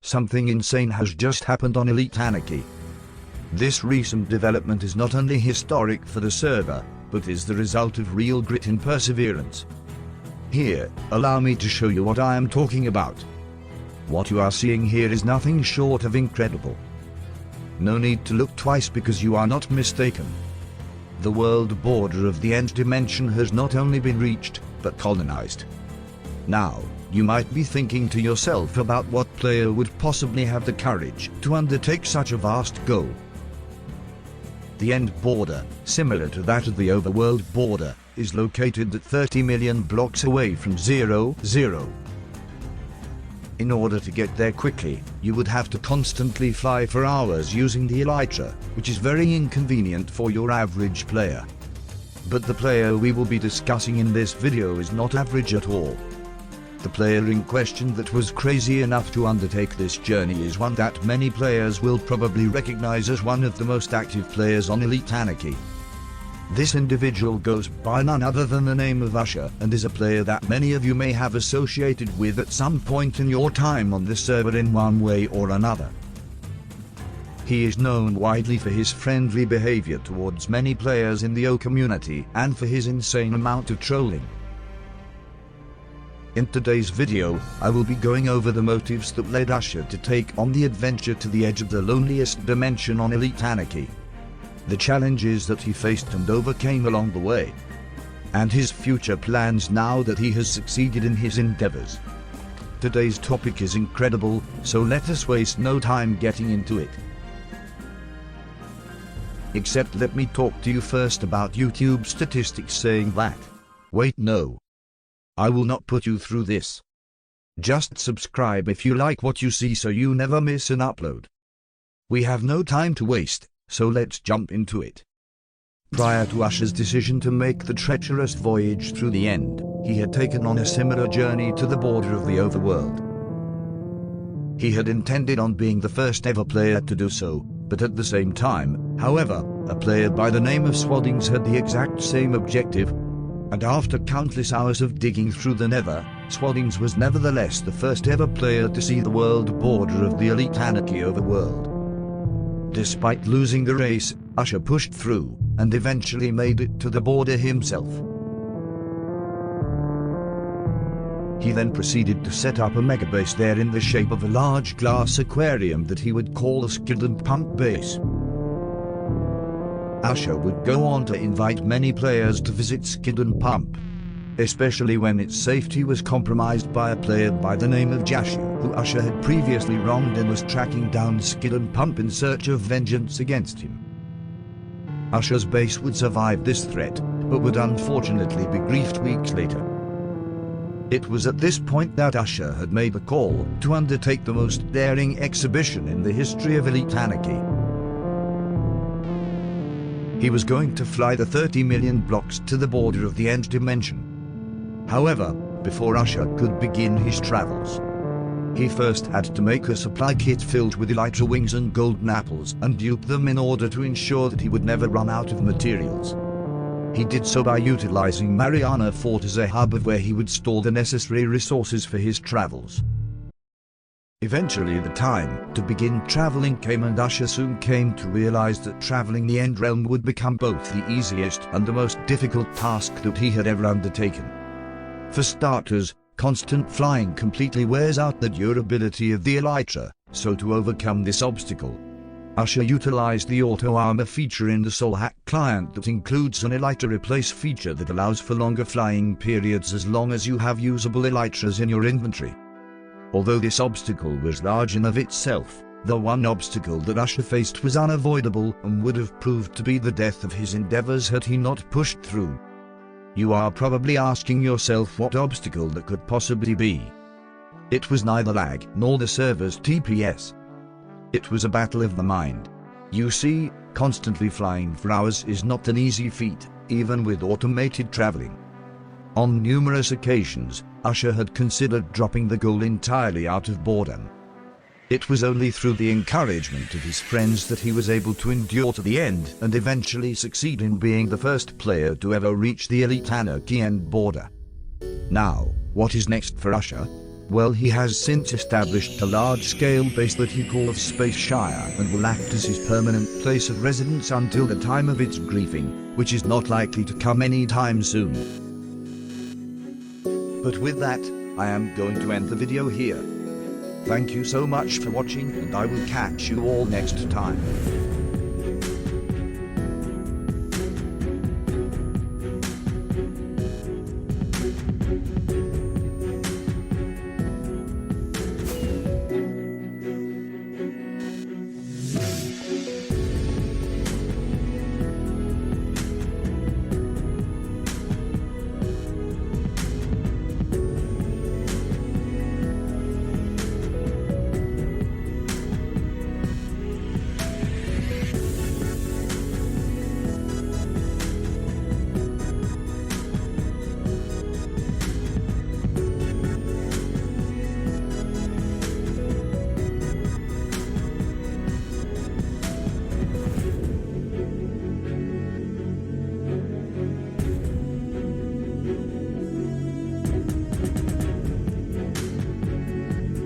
Something insane has just happened on Elite Anarchy. This recent development is not only historic for the server, but is the result of real grit and perseverance. Here, allow me to show you what I am talking about. What you are seeing here is nothing short of incredible. No need to look twice because you are not mistaken. The world border of the End Dimension has not only been reached, but colonized. Now, you might be thinking to yourself about what player would possibly have the courage to undertake such a vast goal. The End Border, similar to that of the overworld border, is located at 30 million blocks away from 0, 0. In order to get there quickly, you would have to constantly fly for hours using the Elytra, which is very inconvenient for your average player. But the player we will be discussing in this video is not average at all. The player in question that was crazy enough to undertake this journey is one that many players will probably recognize as one of the most active players on Elite Anarchy. This individual goes by none other than the name of Usher and is a player that many of you may have associated with at some point in your time on this server in one way or another. He is known widely for his friendly behavior towards many players in the O community and for his insane amount of trolling. In today's video, I will be going over the motives that led Usher to take on the adventure to the edge of the loneliest dimension on Elite Anarchy, the challenges that he faced and overcame along the way, and his future plans now that he has succeeded in his endeavors. Today's topic is incredible, so let us waste no time getting into it. Except let me talk to you first about YouTube statistics saying that. Wait, no. I will not put you through this. Just subscribe if you like what you see so you never miss an upload. We have no time to waste, so let's jump into it. Prior to Usher's decision to make the treacherous voyage through the End, he had taken on a similar journey to the border of the overworld. He had intended on being the first ever player to do so, but at the same time, however, a player by the name of Swaddings had the exact same objective. And after countless hours of digging through the nether, Swaddings was nevertheless the first ever player to see the world border of the Elite Anarchy overworld. Despite losing the race, Usher pushed through, and eventually made it to the border himself. He then proceeded to set up a megabase there in the shape of a large glass aquarium that he would call a skid and pump base. Usher would go on to invite many players to visit Skid and Pump, especially when its safety was compromised by a player by the name of Jashu, who Usher had previously wronged and was tracking down Skid and Pump in search of vengeance against him. Usher's base would survive this threat, but would unfortunately be griefed weeks later. It was at this point that Usher had made the call to undertake the most daring exhibition in the history of Elite Anarchy. He was going to fly the 30 million blocks to the border of the End Dimension. However, before Usher could begin his travels, he first had to make a supply kit filled with elytra wings and golden apples and dupe them in order to ensure that he would never run out of materials. He did so by utilizing Mariana Fort as a hub of where he would store the necessary resources for his travels. Eventually the time to begin traveling came, and Usher soon came to realize that traveling the End Realm would become both the easiest and the most difficult task that he had ever undertaken. For starters, constant flying completely wears out the durability of the elytra, so to overcome this obstacle, Usher utilized the auto armor feature in the Soul Hack client that includes an elytra replace feature that allows for longer flying periods as long as you have usable elytras in your inventory. Although this obstacle was large in of itself, the one obstacle that Usher faced was unavoidable and would have proved to be the death of his endeavors had he not pushed through. You are probably asking yourself what obstacle that could possibly be. It was neither lag nor the server's TPS. It was a battle of the mind. You see, constantly flying for hours is not an easy feat, even with automated traveling. On numerous occasions, Usher had considered dropping the goal entirely out of boredom. It was only through the encouragement of his friends that he was able to endure to the end and eventually succeed in being the first player to ever reach the Elite Anarchy End Border. Now, what is next for Usher? Well, he has since established a large-scale base that he calls Space Shire and will act as his permanent place of residence until the time of its grieving, which is not likely to come anytime soon. But with that, I am going to end the video here. Thank you so much for watching, and I will catch you all next time.